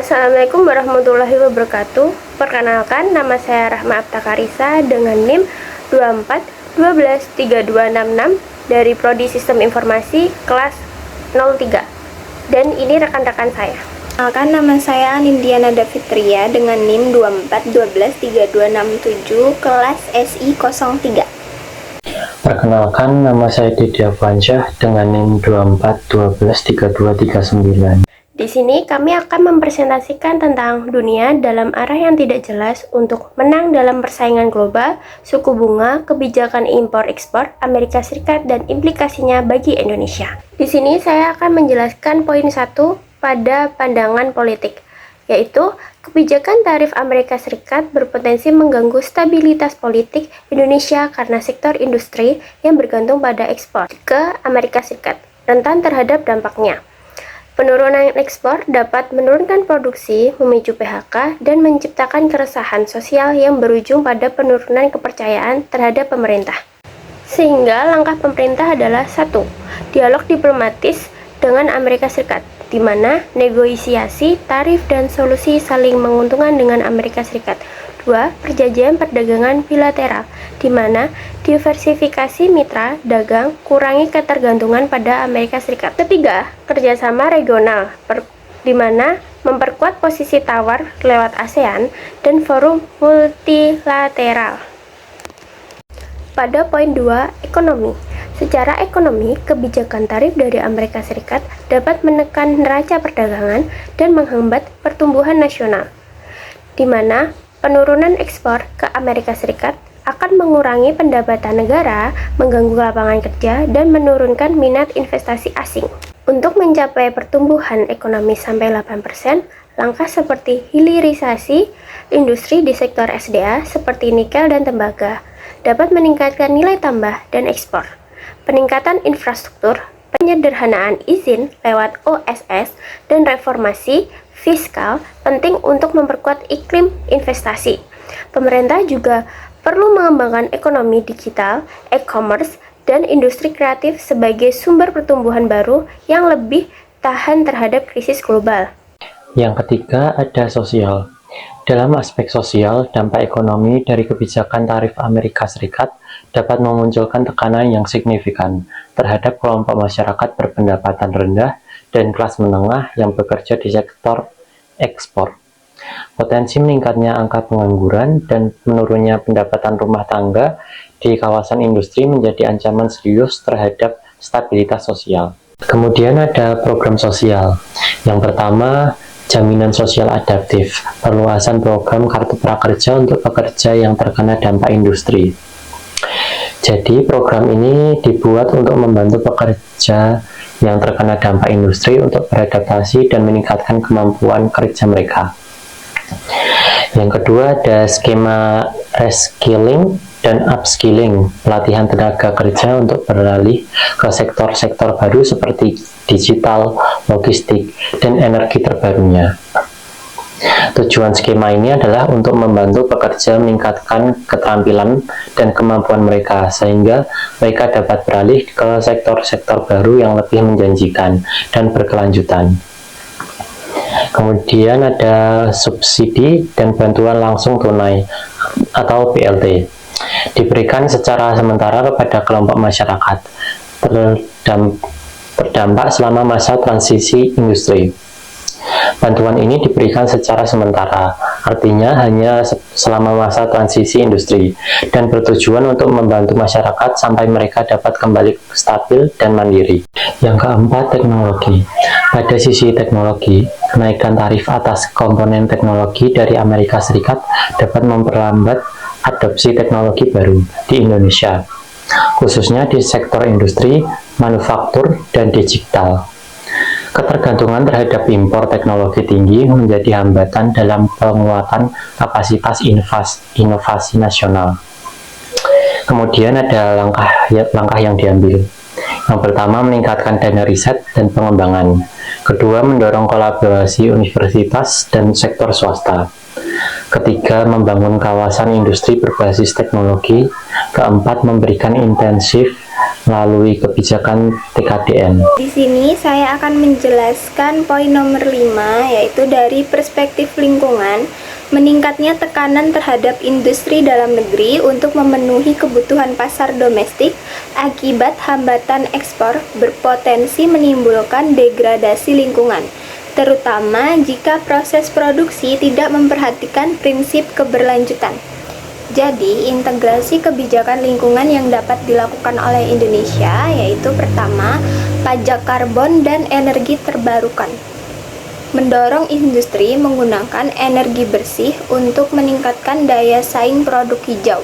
Assalamualaikum warahmatullahi wabarakatuh. Perkenalkan, nama saya Rahma Aptakarisa dengan NIM 24123266 dari Prodi Sistem Informasi kelas 03. Dan ini rekan-rekan saya. Perkenalkan, nama saya Nindiana Davitria dengan NIM 24123267 kelas SI 03. Perkenalkan, nama saya Didi Afwansyah dengan NIM 24123239. Di sini kami akan mempresentasikan tentang dunia dalam arah yang tidak jelas untuk menang dalam persaingan global, suku bunga, kebijakan impor-ekspor Amerika Serikat dan implikasinya bagi Indonesia. Di sini saya akan menjelaskan poin 1 pada pandangan politik, yaitu kebijakan tarif Amerika Serikat berpotensi mengganggu stabilitas politik Indonesia karena sektor industri yang bergantung pada ekspor ke Amerika Serikat rentan terhadap dampaknya. Penurunan ekspor dapat menurunkan produksi, memicu PHK, dan menciptakan keresahan sosial yang berujung pada penurunan kepercayaan terhadap pemerintah. Sehingga langkah pemerintah adalah 1. Dialog diplomatis dengan Amerika Serikat, di mana negosiasi, tarif, dan solusi saling menguntungkan dengan Amerika Serikat. 2. Perjanjian perdagangan bilateral, di mana diversifikasi mitra dagang, kurangi ketergantungan pada Amerika Serikat. 3. Kerjasama regional, di mana memperkuat posisi tawar lewat ASEAN dan forum multilateral. Pada poin 2, ekonomi. Secara ekonomi, kebijakan tarif dari Amerika Serikat dapat menekan neraca perdagangan dan menghambat pertumbuhan nasional, di mana penurunan ekspor ke Amerika Serikat akan mengurangi pendapatan negara, mengganggu lapangan kerja, dan menurunkan minat investasi asing. Untuk mencapai pertumbuhan ekonomi sampai 8%, langkah seperti hilirisasi industri di sektor SDA seperti nikel dan tembaga dapat meningkatkan nilai tambah dan ekspor. Peningkatan infrastruktur, penyederhanaan izin lewat OSS, dan reformasi fiskal penting untuk memperkuat iklim investasi. Pemerintah juga perlu mengembangkan ekonomi digital, e-commerce, dan industri kreatif sebagai sumber pertumbuhan baru yang lebih tahan terhadap krisis global. Yang ketiga, ada sosial. Dalam aspek sosial, dampak ekonomi dari kebijakan tarif Amerika Serikat dapat memunculkan tekanan yang signifikan terhadap kelompok masyarakat berpendapatan rendah dan kelas menengah yang bekerja di sektor ekspor. Potensi meningkatnya angka pengangguran dan menurunnya pendapatan rumah tangga di kawasan industri menjadi ancaman serius terhadap stabilitas sosial. Kemudian ada program sosial. Yang pertama, jaminan sosial adaptif, perluasan program kartu prakerja untuk pekerja yang terkena dampak industri. Jadi program ini dibuat untuk membantu pekerja yang terkena dampak industri untuk beradaptasi dan meningkatkan kemampuan kerja mereka. Yang kedua, ada skema reskilling dan upskilling, pelatihan tenaga kerja untuk beralih ke sektor-sektor baru seperti digital, logistik, dan energi terbarunya. Tujuan skema ini adalah untuk membantu pekerja meningkatkan keterampilan dan kemampuan mereka sehingga mereka dapat beralih ke sektor-sektor baru yang lebih menjanjikan dan berkelanjutan. Kemudian ada subsidi dan bantuan langsung tunai atau BLT, diberikan secara sementara kepada kelompok masyarakat terdampak selama masa transisi industri. Bantuan ini diberikan secara sementara, artinya hanya selama masa transisi industri, dan bertujuan untuk membantu masyarakat sampai mereka dapat kembali stabil dan mandiri. Yang keempat, teknologi. Pada sisi teknologi, kenaikan tarif atas komponen teknologi dari Amerika Serikat dapat memperlambat adopsi teknologi baru di Indonesia, khususnya di sektor industri, manufaktur, dan digital. Ketergantungan terhadap impor teknologi tinggi menjadi hambatan dalam penguatan kapasitas inovasi nasional. Kemudian ada langkah yang diambil. Yang pertama, meningkatkan dana riset dan pengembangan. Kedua, mendorong kolaborasi universitas dan sektor swasta. Ketiga, membangun kawasan industri berbasis teknologi. Keempat, memberikan insentif melalui kebijakan TKDN. Di sini saya akan menjelaskan poin nomor 5, yaitu dari perspektif lingkungan, meningkatnya tekanan terhadap industri dalam negeri untuk memenuhi kebutuhan pasar domestik akibat hambatan ekspor berpotensi menimbulkan degradasi lingkungan, terutama jika proses produksi tidak memperhatikan prinsip keberlanjutan. Jadi, integrasi kebijakan lingkungan yang dapat dilakukan oleh Indonesia yaitu pertama, pajak karbon dan energi terbarukan. Mendorong industri menggunakan energi bersih untuk meningkatkan daya saing produk hijau.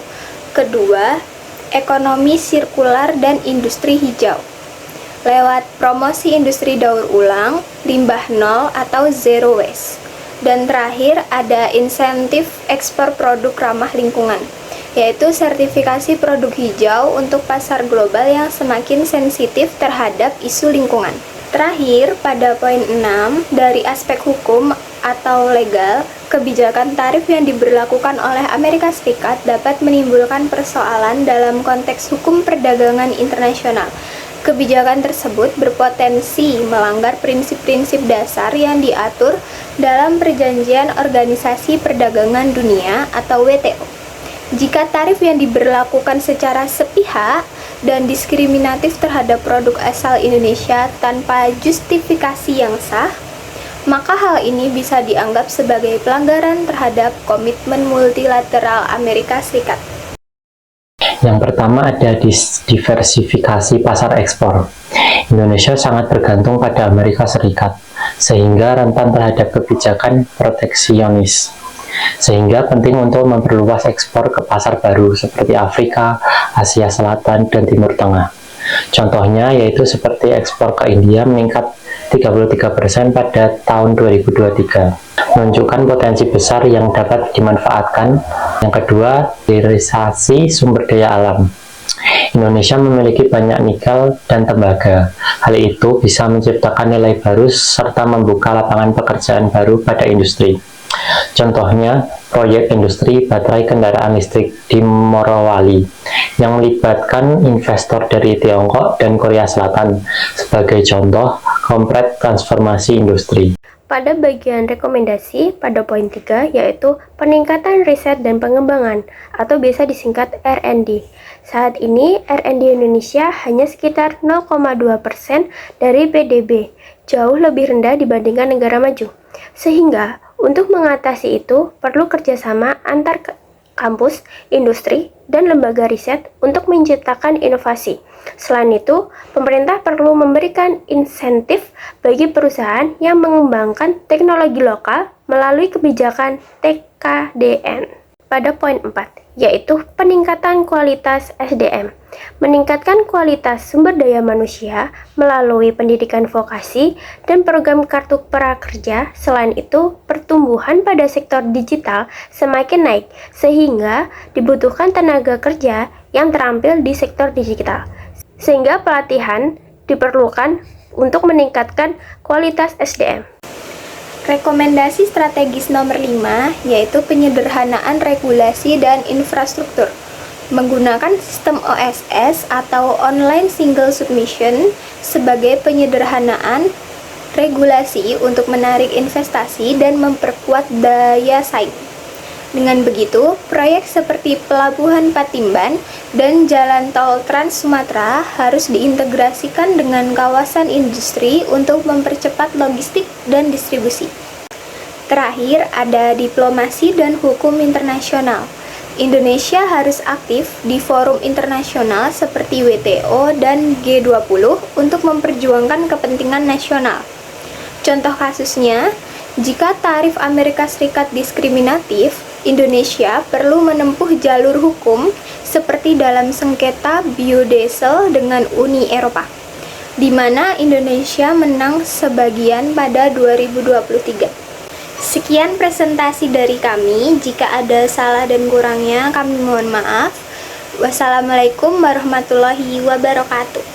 Kedua, ekonomi sirkular dan industri hijau. Lewat promosi industri daur ulang, limbah nol atau zero waste. Dan terakhir ada insentif ekspor produk ramah lingkungan, yaitu sertifikasi produk hijau untuk pasar global yang semakin sensitif terhadap isu lingkungan. Terakhir, pada poin 6, dari aspek hukum atau legal, kebijakan tarif yang diberlakukan oleh Amerika Serikat dapat menimbulkan persoalan dalam konteks hukum perdagangan internasional. Kebijakan tersebut berpotensi melanggar prinsip-prinsip dasar yang diatur dalam Perjanjian Organisasi Perdagangan Dunia atau WTO. Jika tarif yang diberlakukan secara sepihak dan diskriminatif terhadap produk asal Indonesia tanpa justifikasi yang sah, maka hal ini bisa dianggap sebagai pelanggaran terhadap komitmen multilateral Amerika Serikat. Yang pertama ada diversifikasi pasar ekspor. Indonesia sangat bergantung pada Amerika Serikat, sehingga rentan terhadap kebijakan proteksionis. Sehingga penting untuk memperluas ekspor ke pasar baru seperti Afrika, Asia Selatan, dan Timur Tengah. Contohnya yaitu seperti ekspor ke India meningkat 33% pada tahun 2023, menunjukkan potensi besar yang dapat dimanfaatkan. Yang kedua, hilirisasi sumber daya alam. Indonesia memiliki banyak nikel dan tembaga. Hal itu bisa menciptakan nilai baru serta membuka lapangan pekerjaan baru pada industri. Contohnya, proyek industri baterai kendaraan listrik di Morowali yang melibatkan investor dari Tiongkok dan Korea Selatan sebagai contoh komplet transformasi industri. Pada bagian rekomendasi pada poin 3 yaitu peningkatan riset dan pengembangan atau biasa disingkat R&D. Saat ini R&D Indonesia hanya sekitar 0,2% dari PDB, jauh lebih rendah dibandingkan negara maju. Sehingga untuk mengatasi itu perlu kerjasama antar kampus, industri, dan lembaga riset untuk menciptakan inovasi. Selain itu, pemerintah perlu memberikan insentif bagi perusahaan yang mengembangkan teknologi lokal melalui kebijakan TKDN. Pada poin 4, yaitu peningkatan kualitas SDM. Meningkatkan kualitas sumber daya manusia melalui pendidikan vokasi dan program kartu prakerja. Selain itu, pertumbuhan pada sektor digital semakin naik, sehingga dibutuhkan tenaga kerja yang terampil di sektor digital. Sehingga pelatihan diperlukan untuk meningkatkan kualitas SDM. Rekomendasi strategis nomor 5 yaitu penyederhanaan regulasi dan infrastruktur. Menggunakan sistem OSS atau Online Single Submission sebagai penyederhanaan regulasi untuk menarik investasi dan memperkuat daya saing. Dengan begitu, proyek seperti Pelabuhan Patimban dan Jalan Tol Trans Sumatera harus diintegrasikan dengan kawasan industri untuk mempercepat logistik dan distribusi. Terakhir, ada diplomasi dan hukum internasional. Indonesia harus aktif di forum internasional seperti WTO dan G20 untuk memperjuangkan kepentingan nasional. Contoh kasusnya, jika tarif Amerika Serikat diskriminatif, Indonesia perlu menempuh jalur hukum seperti dalam sengketa biodiesel dengan Uni Eropa, di mana Indonesia menang sebagian pada 2023. Sekian presentasi dari kami. Jika ada salah dan kurangnya, kami mohon maaf. Wassalamualaikum warahmatullahi wabarakatuh.